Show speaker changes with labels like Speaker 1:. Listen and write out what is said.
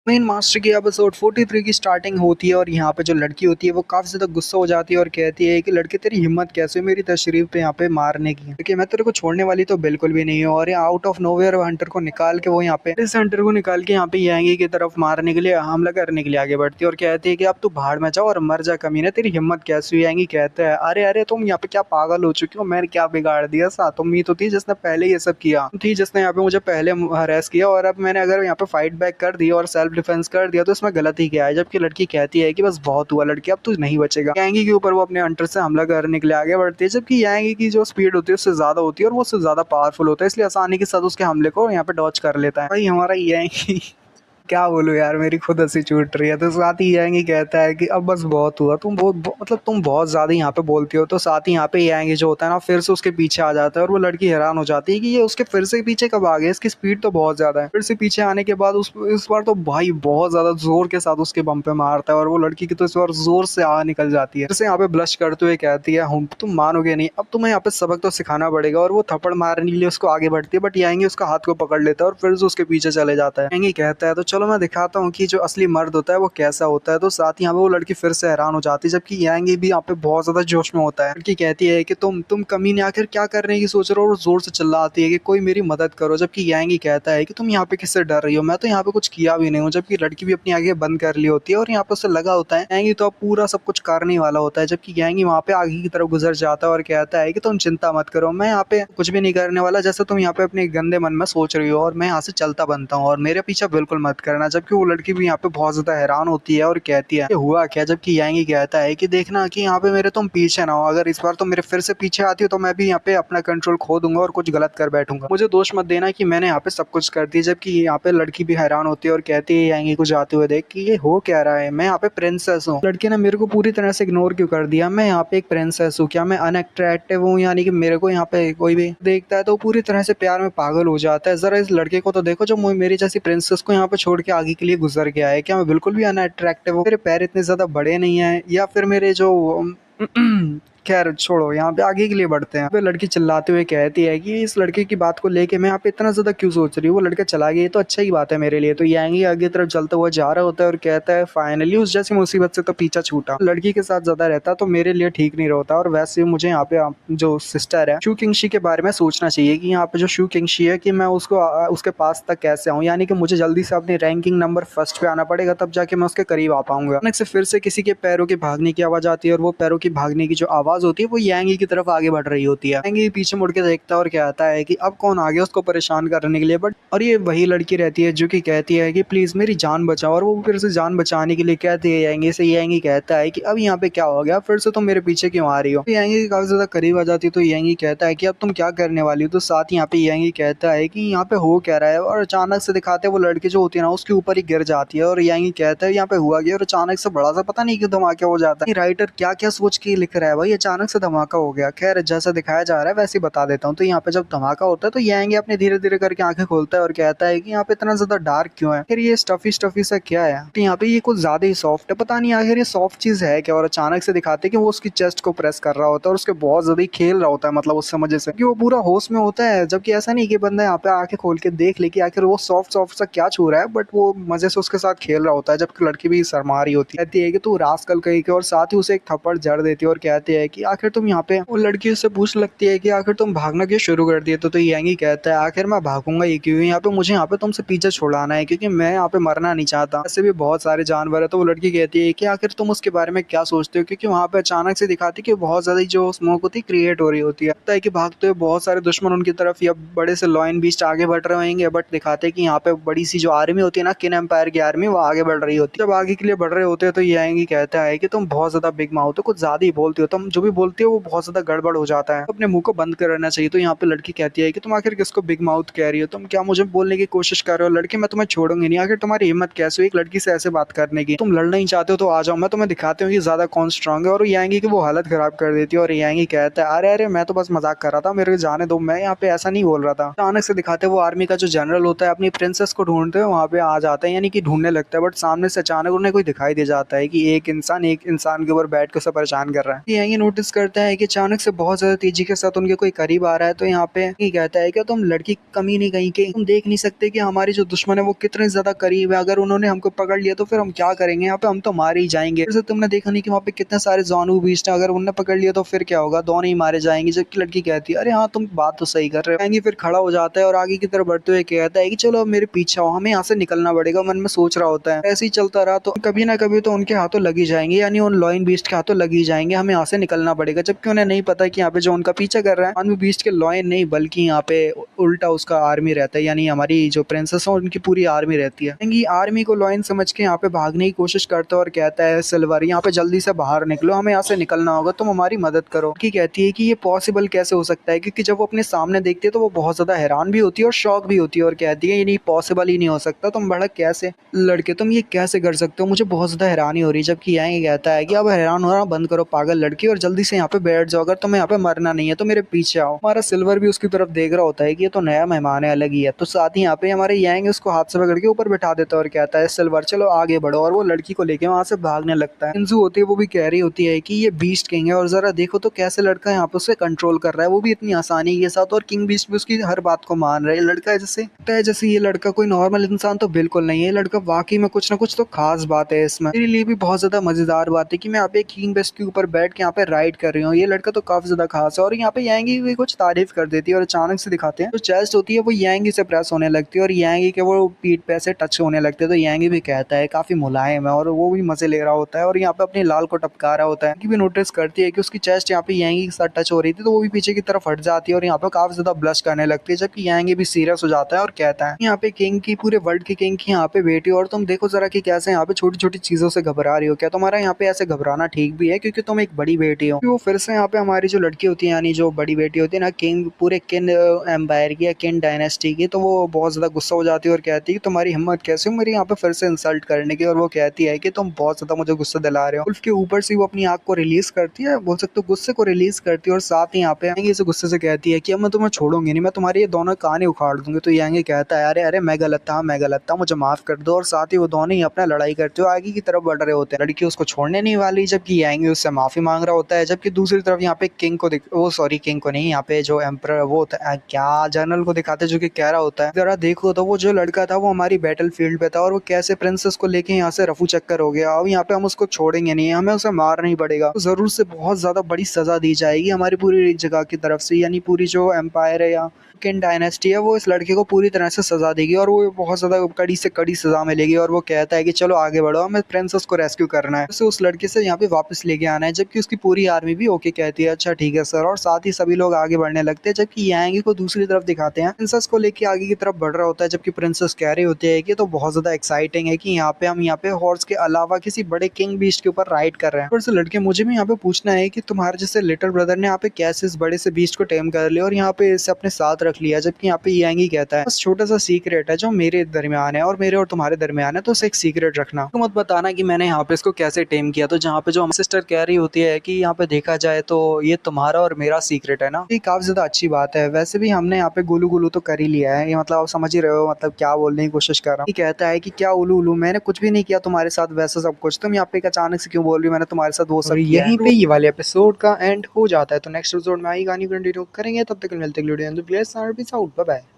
Speaker 1: Main master की episode 43 की starting होती है और यहाँ पे जो लड़की होती है वो काफी ज्यादा गुस्सा हो जाती है और कहती है कि लड़के तेरी हिम्मत कैसे हुई मेरी तशरीफ पे यहाँ पे मारने की, क्योंकि मैं तेरे को छोड़ने वाली तो बिल्कुल भी नहीं हूँ। और आउट ऑफ नोवेयर हंटर को निकाल के वो यहाँ पे इस हंटर को निकाल के यहाँ पे यांगी की तरफ मारने के लिए हमला करने के लिए आगे बढ़ती है और कहती है कि अब तू भाड़ में जाओ और मर जा कमीने, तेरी हिम्मत कैसे हुई। यांगी कहता है अरे अरे तुम यहाँ पे क्या पागल हो चुकी हो, मैंने क्या बिगाड़ दिया सा, तुम ही तो थी जिसने पहले ये सब किया, तुम थी जिसने यहाँ पे मुझे पहले हरेस किया और अब मैंने अगर यहाँ पे फाइट बैक कर दिया और सेल्फ डिफेंस कर दिया तो इसमें गलती क्या है। जबकि लड़की कहती है कि बस बहुत हुआ लड़की, अब तू नहीं बचेगा। यांगी के ऊपर वो अपने हंटर से हमला करने के लिए आगे बढ़ती है, जबकि यांगी की जो स्पीड होती है उससे ज्यादा होती है और वो उससे ज्यादा पावरफुल होता है, इसलिए आसानी के साथ उसके हमले को यहाँ पे डॉच कर लेता है। भाई हमारा यांगी क्या बोलूं यार, मेरी खुद हंसी छूट रही है। तो साथ ही यांगी कहता है कि अब बस बहुत हुआ, तुम मतलब तुम बहुत ज्यादा यहाँ पे बोलती हो। तो साथ ही यहाँ पे यांगी जो होता है ना फिर से उसके पीछे आ जाता है और वो लड़की हैरान हो जाती है कि ये उसके फिर से पीछे कब आ गया, इसकी स्पीड तो बहुत ज्यादा है। फिर से पीछे आने के बाद उस इस बार तो भाई बहुत ज्यादा जोर के साथ उसके बम पे मारता है और वो लड़की की तो इस बार जोर से आग निकल जाती है। फिर से यहाँ पे ब्लश करते हुए कहती है हम तुम मानोगे नहीं, अब तुम्हें यहाँ पे सबक तो सिखाना पड़ेगा। और वो थप्पड़ मारने के लिए उसको आगे बढ़ती है बट यांगी उसका हाथ को पकड़ लेता है और फिर से उसके पीछे चले जाता है। यांगी कहता है तो चलो मैं दिखाता हूँ कि जो असली मर्द होता है वो कैसा होता है। तो साथ ही यहाँ पे वो लड़की फिर से हैरान हो जाती है, जबकि यांगी भी यहाँ पे बहुत ज्यादा जोश में होता है। लड़की कहती है कि तुम कमीने आखिर क्या करने की सोच रहे हो, और जोर से चिल्लाती है कि कोई मेरी मदद करो। जबकि यांगी कहता है कि तुम यहाँ पे किससे डर रही हो, मैं तो यहाँ पे कुछ किया भी नहीं हूँ। जबकि लड़की भी अपनी आगे बंद कर ली होती है और यहाँ पे उससे लगा होता है यांगी तो अब पूरा सब कुछ करने वाला होता है। जबकि यांगी वहाँ पे आगे की तरफ गुजर जाता है और कहता है कि तुम चिंता मत करो, मैं यहाँ पे कुछ भी नहीं करने वाला जैसे तुम यहाँ पे अपने गंदे मन में सोच रही हो, और मैं यहाँ से चलता बनता हूँ और मेरे पीछे बिल्कुल मत करना। जबकि वो लड़की भी यहाँ पे बहुत ज्यादा हैरान होती है और कहती है ये हुआ क्या। जबकि यांगी कहता है कि देखना कि यहाँ पे मेरे तुम पीछे ना हो, अगर इस बार तुम मेरे फिर से पीछे आती हो तो मैं भी यहाँ पे अपना कंट्रोल खो दूंगा और कुछ गलत कर बैठूंगा, मुझे दोष मत देना कि मैंने यहाँ पे सब कुछ कर दिया। जबकि यहाँ पे लड़की भी हैरान होती है और कहती है यांगी को जाते हुए देख कि ये हो क्या रहा है, मैं यहाँ पे प्रिंसेस हूँ, लड़की ने मेरे को पूरी तरह से इग्नोर क्यों कर दिया, मैं यहाँ पे एक प्रिंसेस हूँ, क्या मैं अनअट्रैक्टिव हूँ, यानी कि मेरे को यहाँ पे कोई भी देखता है तो पूरी तरह से प्यार में पागल हो जाता है। जरा इस लड़के को तो देखो जो मेरी जैसी प्रिंसेस को यहाँ पे छोड़ के आगे के लिए गुजर गया है, क्या मैं बिल्कुल भी अनअट्रैक्टिव हूँ, मेरे पैर इतने ज्यादा बड़े नहीं है, या फिर मेरे जो खैर छोड़ो, यहाँ पे आगे के लिए बढ़ते हैं। फिर लड़की चिल्लाते हुए कहती है कि इस लड़के की बात को लेके मैं यहाँ पे इतना ज्यादा क्यों सोच रही हूँ, वो लड़का चला गया तो अच्छा ही बात है मेरे लिए। तो यांगी आगे तरफ चलता हुआ जा रहा होता है और कहता है फाइनली उस जैसी मुसीबत से तो पीछा छूटा, लड़की के साथ ज्यादा रहता तो मेरे लिए ठीक नहीं रहता। और वैसे मुझे यहाँ पे जो सिस्टर है शू किंगशी के बारे में सोचना चाहिए कि यहाँ पे जो शू किंगशी है कि मैं उसको उसके पास तक कैसे आऊँ, यानी कि मुझे जल्दी से अपनी रैंकिंग नंबर फर्स्ट पे आना पड़ेगा, तब जाके मैं उसके करीब आ पाऊंगा। अचानक से फिर से किसी के पैरों के भागने की आवाज आती है और वो पैरों की भागने की जो आवाज होती है वो यांगी की तरफ आगे बढ़ रही होती है। यांगी पीछे मुड़ के देखता है और कहता है कि अब कौन आ गया उसको परेशान करने के लिए, बट और ये वही लड़की रहती है जो कि कहती है कि प्लीज मेरी जान बचाओ, और वो फिर से जान बचाने के लिए कहती है यांगी से। यांगी कहता है कि अब यहाँ पे क्या हो गया, फिर से तुम मेरे पीछे क्यों आ रही हो। यांगी काफी ज्यादा करीब आ जाती है तो यांगी कहता है कि अब तुम क्या करने वाली हो। तो साथ ही यहाँ पे यांगी कहता है कि यहाँ पे हो क्या रहा है, और अचानक से दिखाते हैं वो लड़की जो होती है ना उसके ऊपर ही गिर जाती है और यांगी कहता है यहाँ पे हुआ गया, और अचानक से बड़ा सा पता नहीं क्यों धमाका हो जाता है। राइटर क्या क्या सोच के लिख रहा है भाई, अचानक से धमाका हो गया। खैर जैसा दिखाया जा रहा है वैसे ही बता देता हूँ। तो यहाँ पे जब धमाका होता है तो यांगी अपने धीरे धीरे करके आंखें खोलता है और कहता है कि यहाँ पे इतना ज्यादा डार्क क्यों है, फिर ये स्टफी स्टफी सा क्या है, तो यहाँ पे ये कुछ ज्यादा ही सॉफ्ट है, पता नहीं आखिर ये सॉफ्ट चीज है क्या। और अचानक से दिखाते हैं कि वो उसकी चेस्ट को प्रेस कर रहा होता है और उसके बहुत ज्यादा ही खेल रहा होता है, मतलब उस मजे से कि वो पूरा होश में होता है। जबकि ऐसा नहीं कि बंदा यहाँ पे आंखें खोल के देख ले कि आखिर वो सॉफ्ट सॉफ्ट सा क्या छू रहा है, बट वो मजे से उसके साथ खेल रहा होता है। जबकि लड़की भी शर्मा रही होती है, कहती है कि तू रास्कल कहीं के, और साथ ही उसे एक थप्पड़ जड़ देती है और कहती है कि आखिर तुम यहाँ पे, वो लड़की उससे पूछ लगती है कि आखिर तुम भागना क्यों शुरू कर दिए। तो यांगी कहता है आखिर मैं भागूंगा ये क्यों, यहाँ पे मुझे यहाँ पे तुमसे पीछे छुड़ाना है क्योंकि मैं यहाँ पे मरना नहीं चाहता, ऐसे भी बहुत सारे जानवर है। तो वो लड़की कहती है कि आखिर तुम उसके बारे में क्या सोचते हो, क्योंकि वहाँ पे अचानक से दिखाती कि बहुत ज्यादा जो स्मोक होती है क्रिएट हो रही होती है, लगता है कि भागते हुए बहुत सारे दुश्मन उनकी तरफ या बड़े से लॉयन बीस्ट आगे बढ़ रहे होंगे, बट दिखाते कि यहाँ पे बड़ी सी जो आर्मी होती है ना किन एम्पायर की आर्मी, वो आगे बढ़ रही होती है। जब आगे के लिए बढ़ रहे होते हैं तो यांगी कहता है कि तुम बहुत ज्यादा बिग माउथ हो, कुछ ज्यादा ही बोलती हो, तुम जो भी बोलती हो वो बहुत ज्यादा गड़बड़ हो जाता है, अपने मुंह को बंद कर रहना चाहिए। तो यहाँ पे लड़की कहती है कि तुम आखिर किसको बिग माउथ कह रही हो, तुम क्या मुझे बोलने की कोशिश कर रहे हो, लड़की मैं तुम्हें छोड़ूंगी नहीं, आखिर तुम्हारी हिम्मत कैसे हुई एक लड़की से ऐसे बात करने की, तुम लड़ना ही चाहते हो तो आ जाओ, मैं तुम्हें दिखाती हूँ कि ज्यादा कौन स्ट्रांग है। और यांगी की वो हालत खराब कर देती है और यांगी कहता है अरे अरे मैं तो बस मजाक कर रहा था, मेरे को जाने दो, मैं यहाँ पे ऐसा नहीं बोल रहा था। अचानक से दिखाते वो आर्मी का जो जनरल होता है अपनी प्रिंसेस को ढूंढते हुए वहाँ पे आ जाता है, यानी कि ढूंढने लगता है, बट सामने से अचानक उन्हें कोई दिखाई दे जाता है कि एक इंसान के ऊपर बैठ के उसे परेशान कर रहा है। यांगी नोटिस करता है कि अचानक से बहुत ज्यादा तेजी के साथ उनके कोई करीब आ रहा है। तो यहाँ पे ये कहता है कि तुम लड़की की कमी नहीं कहीं के, तुम देख नहीं सकते कि हमारी जो दुश्मन है वो कितने ज्यादा करीब है, अगर उन्होंने हमको पकड़ लिया तो फिर हम क्या करेंगे, यहाँ पे हम तो मारे ही जाएंगे। फिर से तुमने देखा नहीं कि वहाँ पे कितने सारे जानू बीस्ट हैं, अगर उन्होंने पकड़ लिया तो फिर क्या होगा, दोनों ही मारे जाएंगे। जबकि लड़की कहती है अरे हाँ तुम बात तो सही कर रहे हो। फिर खड़ा हो जाता है और आगे की तरफ बढ़ते हुए कहता है कि चलो अब मेरे पीछे आओ, हमें यहाँ से निकलना पड़ेगा। मन में सोच रहा होता है ऐसे ही चलता रहा तो कभी ना कभी तो उनके हाथों लग ही जाएंगे, यानी उन लॉइन बीस्ट के हाथों लग ही जाएंगे, हमें यहाँ से निकलना पड़ेगा। जबकि उन्हें नहीं पता कि यहाँ पे जो उनका पीछा कर रहा है आर्मी बीस्ट के लॉइन नहीं, बल्कि यहाँ पे उल्टा उसका आर्मी रहता है, यानी हमारी जो प्रिंसेस है उनकी पूरी आर्मी रहती है। आर्मी को लॉइन समझ के यहाँ पे भागने की कोशिश करता है और कहता है सिल्वर यहाँ पे जल्दी से बाहर निकलो, हमें यहाँ से निकलना होगा, तुम हमारी मदद करो। की कहती है कि ये पॉसिबल कैसे हो सकता है, क्योंकि जब वो अपने सामने देखती है तो वो बहुत ज्यादा हैरान भी होती है और शॉक भी होती है और कहती है ये नहीं पॉसिबल ही नहीं हो सकता, तुम भड़क कैसे लड़के, तुम ये कैसे कर सकते हो, मुझे बहुत ज्यादा हैरानी हो रही है। जबकि यहाँ ये कहता है कि अब हैरान होना बंद करो पागल लड़की और जल्दी से यहाँ पे बैठ जाओ, अगर तुम्हें यहाँ पे मरना नहीं है तो मेरे पीछे आओ। हमारा सिल्वर भी उसकी तरफ देख रहा होता है कि ये तो नया मेहमान है, अलग ही है। तो साथ ही यहाँ पे हमारे यांग उसको हाथ से पकड़ के ऊपर बैठा देता है और कहता है सिल्वर चलो आगे बढ़ो, और वो लड़की को लेके वहां से भागने लगता है। इंजू होती है वो भी कह रही होती है कि ये बीस्ट किंग है और जरा देखो तो कैसे लड़का यहाँ पे उसे कंट्रोल कर रहा है, वो भी इतनी आसानी के साथ, और किंग बीस्ट भी उसकी हर बात को मान रहा है। लड़का जैसे ये लड़का कोई नॉर्मल इंसान तो बिल्कुल नहीं है, लड़का वाकई में कुछ ना कुछ तो खास बात है इसमें। मेरे लिए भी बहुत ज्यादा मजेदार बात है कि मैं यहाँ पे किंग बेस्ट के ऊपर बैठ के यहाँ पे राइड कर रही हूँ, ये लड़का तो काफी ज्यादा खास है। और यहाँ पे यांगी भी कुछ तारीफ कर देती है और अचानक से दिखाते हैं जो चेस्ट होती है वो यांगी से प्रेस होने लगती है और यांगी के वो पीठ पे ऐसे टच होने लगते हैं। तो यांगी भी कहता है काफी मुलायम है और वो भी मजे ले रहा होता है और यहाँ पे अपने लाल को टपका रहा होता है। कि भी नोटिस करती है कि उसकी चेस्ट यहाँ पे यांगी के साथ टच हो रही थी तो वो भी पीछे की तरफ हट जाती है और यहाँ पे काफी ज्यादा ब्लश करने लगती है। जबकि यांगी भी सीरियस हो जाता है और कहता है यहाँ पे किंग की, पूरे वर्ल्ड की किंग की यहाँ पे बेटी, और तुम देखो जरा कि कैसे यहाँ पे छोटी छोटी चीजों से घबरा रही हो, क्या तुम्हारा यहाँ पे ऐसे घबराना ठीक भी है, क्योंकि तुम एक बड़ी बेटी हो। वो फिर से यहाँ पे हमारी जो लड़की होती है, यानी जो बड़ी बेटी होती है ना किंग, पूरे किन एम्पायर की या किन डायनेस्टी की, तो वो बहुत ज्यादा गुस्सा हो जाती है और कहती है तुम्हारी हिम्मत कैसे हो मेरी यहाँ पे फिर से इंसल्ट करने की। और वो कहती है कि तुम बहुत ज्यादा मुझे गुस्सा दिला रहे हो। उल्फ के ऊपर से वो अपनी आग को रिलीज करती है, बोल सकते हो गुस्से को रिलीज करती है, और साथ ही यहाँ पे यांगी इसे गुस्से से कहती है कि अब मैं तुम्हें छोड़ूंगी नहीं, मैं तुम्हारी ये दोनों कान ही उखाड़ दूंगी। तो यांगी कहता है अरे अरे मैं गलत था, मैं गलत था, मुझे माफ कर दो। और साथ ही वो दोनों ही अपना लड़ाई करते हुए आगे की तरफ बढ़ रहे होते हैं। लड़की उसको छोड़ने नहीं वाली, जबकि यांगी उससे माफी मांग रहा होता है। जबकि दूसरी तरफ यहाँ पे किंग को वो सॉरी किंग को नहीं, यहाँ पे जो एम्परर वो होता है क्या जनरल को दिखाते हैं, जो कि कह रहा होता है जरा देखो तो वो जो लड़का था वो हमारी बैटल फील्ड पे था और वो कैसे प्रिंसेस को लेके यहाँ से रफू चक्कर हो गया। अब यहाँ पे हम उसको छोड़ेंगे नहीं, हमें उसे मारना ही पड़ेगा। तो जरूर से बहुत ज्यादा बड़ी सजा दी जाएगी हमारी पूरी जगह की तरफ से, यानी पूरी जो एम्पायर है या किन डायनेस्टी है वो इस लड़के को पूरी तरह से सजा देगी और वो बहुत ज्यादा कड़ी से कड़ी सजा मिलेगी। और वो कहता है कि चलो आगे बढ़ो, हमें प्रिंसेस को रेस्क्यू करना है, उसे उस लड़के से यहाँ पे वापस लेके आना है। जबकि उसकी पूरी आर्मी भी ओके कहती है अच्छा ठीक है सर, और साथ ही सभी लोग आगे बढ़ने लगते हैं। जबकि यांगी को दूसरी तरफ दिखाते हैं प्रिंसेस को लेके आगे की तरफ बढ़ रहा होता है। जबकि प्रिंसेस कह रही होती है कि तो बहुत ज्यादा एक्साइटिंग है कि हम यहाँ पे हॉर्स के अलावा किसी बड़े किंग बीस्ट के ऊपर राइड कर रहे हैं। और से लड़के मुझे भी यहाँ पे पूछना है कि तुम्हारे जैसे लिटिल ब्रदर ने यहाँ पे कैसे इस बड़े से बीस्ट को टेम कर लिया और यहाँ पे इसे अपने साथ रख लिया। जबकि यहाँ पे यांगी कहता है बस छोटा सा सीक्रेट है जो मेरे दरमियान है और मेरे और तुम्हारे दरमियान है, तो उसे एक सीक्रेट रखना, तो मत बताना कि मैंने यहाँ पे इसको कैसे टेम किया। तो जहाँ पे जो सिस्टर कह रही होती है कि यहाँ पे देखा जाए तो ये तुम्हारा और मेरा सीक्रेट है ना, ये काफी ज्यादा अच्छी बात है। वैसे भी हमने यहाँ पे गुलू गुलू तो कर ही लिया है, ये मतलब आप समझ ही रहे हो मतलब क्या बोलने की कोशिश कर रहा हूँ। कहता है कि क्या उलू उलू, मैंने कुछ भी नहीं किया तुम्हारे साथ, वैसा सब कुछ तुम यहाँ पे अचानक से क्यों बोल रही हो, मैंने तुम्हारे साथ वो सब किया है। यहीं पे ये वाले एपिसोड का एंड हो जाता है, तो नेक्स्ट एपिसोड में आई कहानी कंटिन्यू करेंगे। तब तक मिलते हैं, बाय बाय।